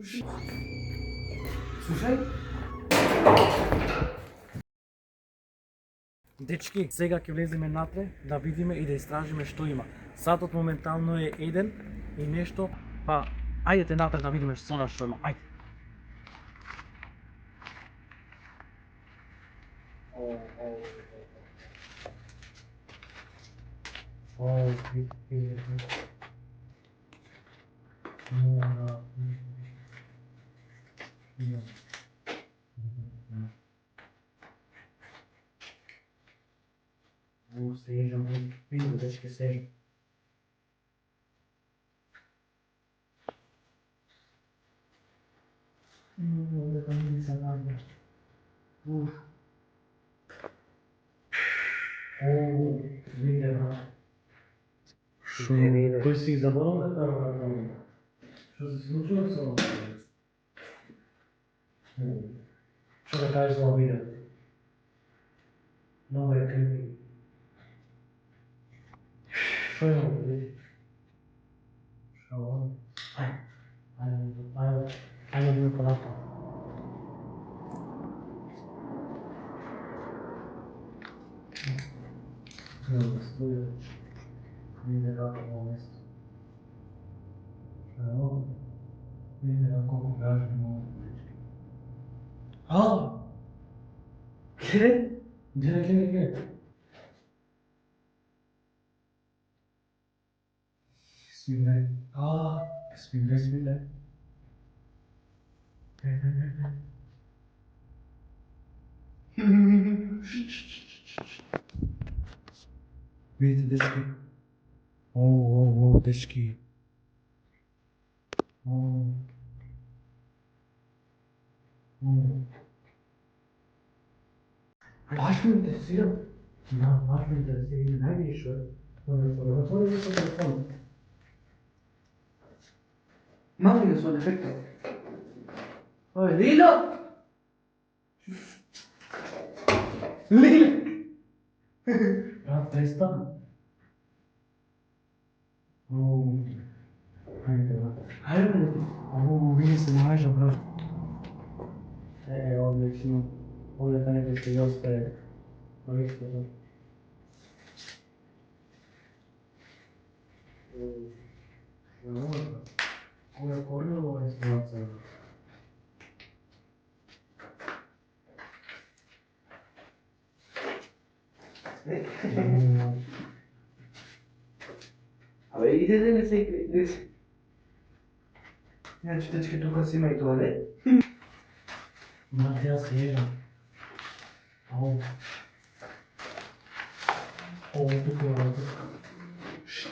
Слушај. Дечки, сега ќе влеземе натре да видиме и да истражиме што има. Сатот моментално е 1 и нешто, па ајдете натре да видиме што има. Ајде. Сежам, видно дечки сежам. Дека не се најде. Виде, брат. Шо? Кој си заборал да работам? Што се случило со ова? Што да кажеш за ова видео? Много е криви. Што е ова видео? Што е ова? Ајде да ме понапад. Много стуја. Виде како ово место. Што е ова? Виде колку гажни мојот дечки. Гледај? Гледај. Свирле. Свирле. Видите, дечки. Дечки. Баш ме интересира. Баш ме интересира. Највише што е. Отвори со телефон. Мали да со дефектот. Ој, Лило! Лило! Брат, престан. Ајде, брат. Вие се најжа, брат. Одлично. Овде некој ќе ја остае. Одлично, брат. Кој е корнел ова инсталација? Абе, иде да не се игри. Значи, дечки, тука си има и туалет. Брат, јас се ежам. Тука е вака. Шо?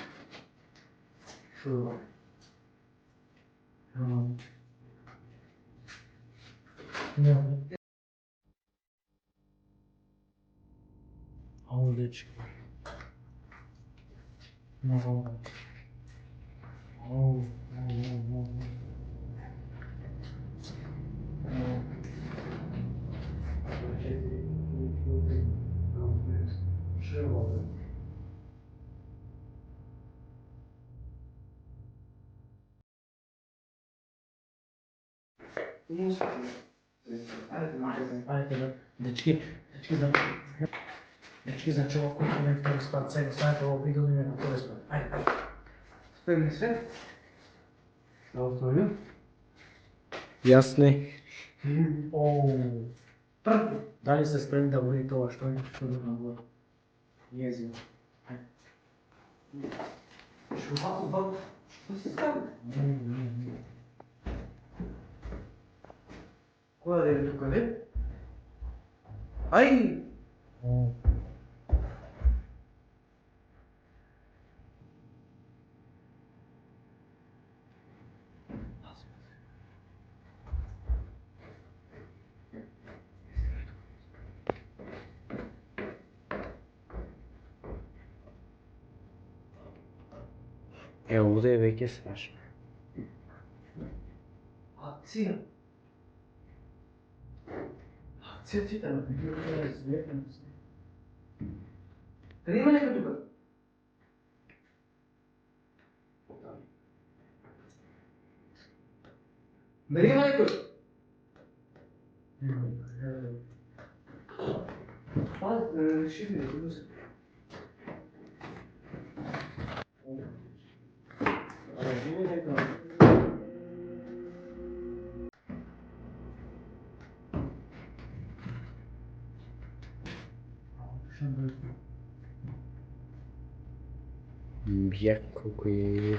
Дечки. Ајде, дечки, значи ова кој не втори спад, сега ставите ово видео и не втори спад. Ајде. Спремни се? Да отворим? Јас не. Дали сте спремни да го видите ова што е? Што да го језиво? Што вако? Што се стави? Која да е тука, не? Ај! Овде е веќе страшно. Акција чита, дали има некој тука? Дали има некој? Пазите, шифри, иду се. Живи некој. Бях колко е.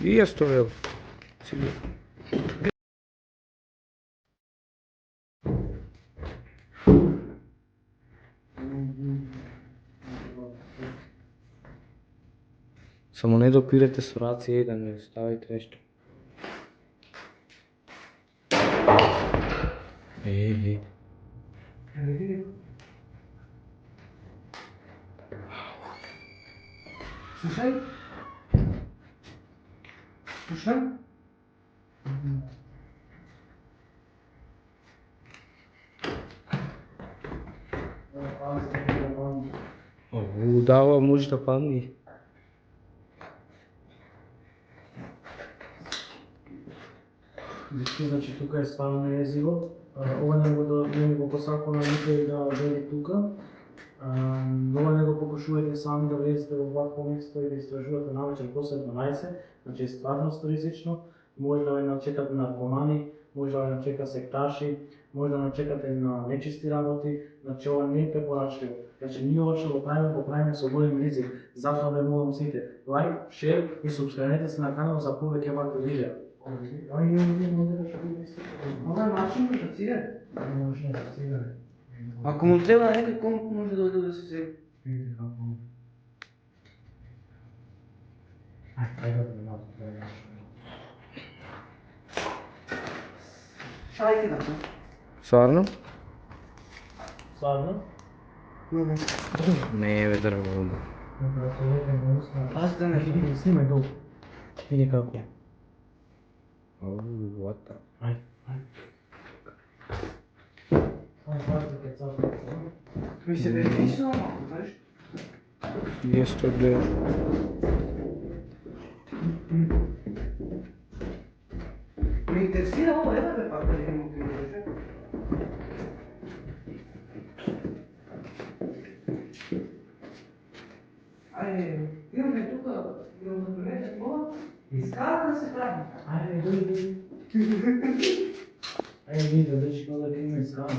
И я стоял. Само не допирате со рација и да не ставите нешто. Слушај? Слушај? Да, може да падне. Вижте, значи тука е стварно језиво. Ова не го посакува никој да дојде тука. Ова не го покушувајте сами да влезете во вакво место и да истражувате навечер после 12, значи е стварно ризично. Може да ве начекате наркомани, може да ве начека секташи, може да начекате на нечисти работи, значи ова не е препорачливо. Значи ние ова што го правиме со голем ризик. Затоа ве молам сите, лајк, шер и субскрабете се на каналот за повеќе вакви видеа. Ова е начин да цигаре. Може да се цигаре. Ако му треба некој комп, може да оде да се сега. Шајке да се. Стварно? Стварно? Не, бе, драго. Пазите ме, снимај долу. Види како. What the? Ајде. Ми се верифично малко, знаеш? Јесто да. Ме интересира ова, еда бе пак дали имам да кажа. Ајде, имаме тука, имам да донесем ова, искара да се прави. Ајде, дојди. Ајде, види да држи кога да има искара.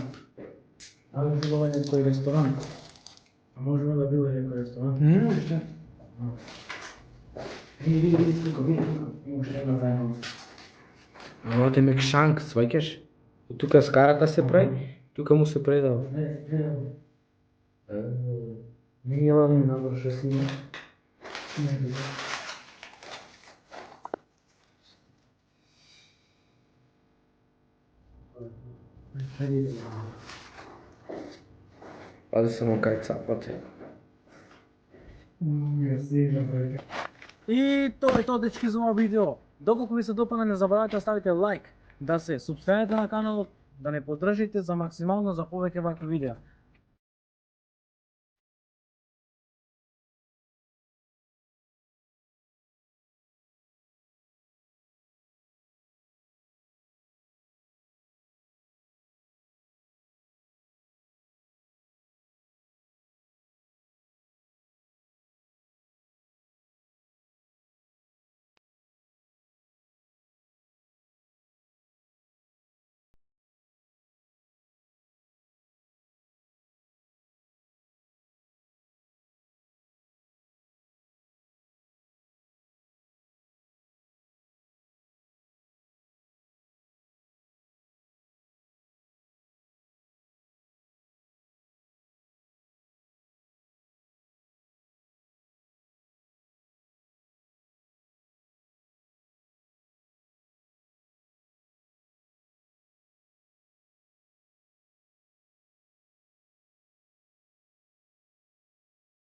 Ајде, било е некој ресторан. А можеме да било некој ресторан? Не може. Види тука, има уште една заедно. Ова е мекшанк, сваќаш? Тука скарата се прави, тука му се предава. Не ела ми набор што снима. Пази само кај цапате. И тоа е тоа, дечки, за ова видео. Доколку ви се допадна, не заборавајте да ставите лайк, да се субскрабите на каналот, да не поддржите за максимално за повеќе вакви видеа.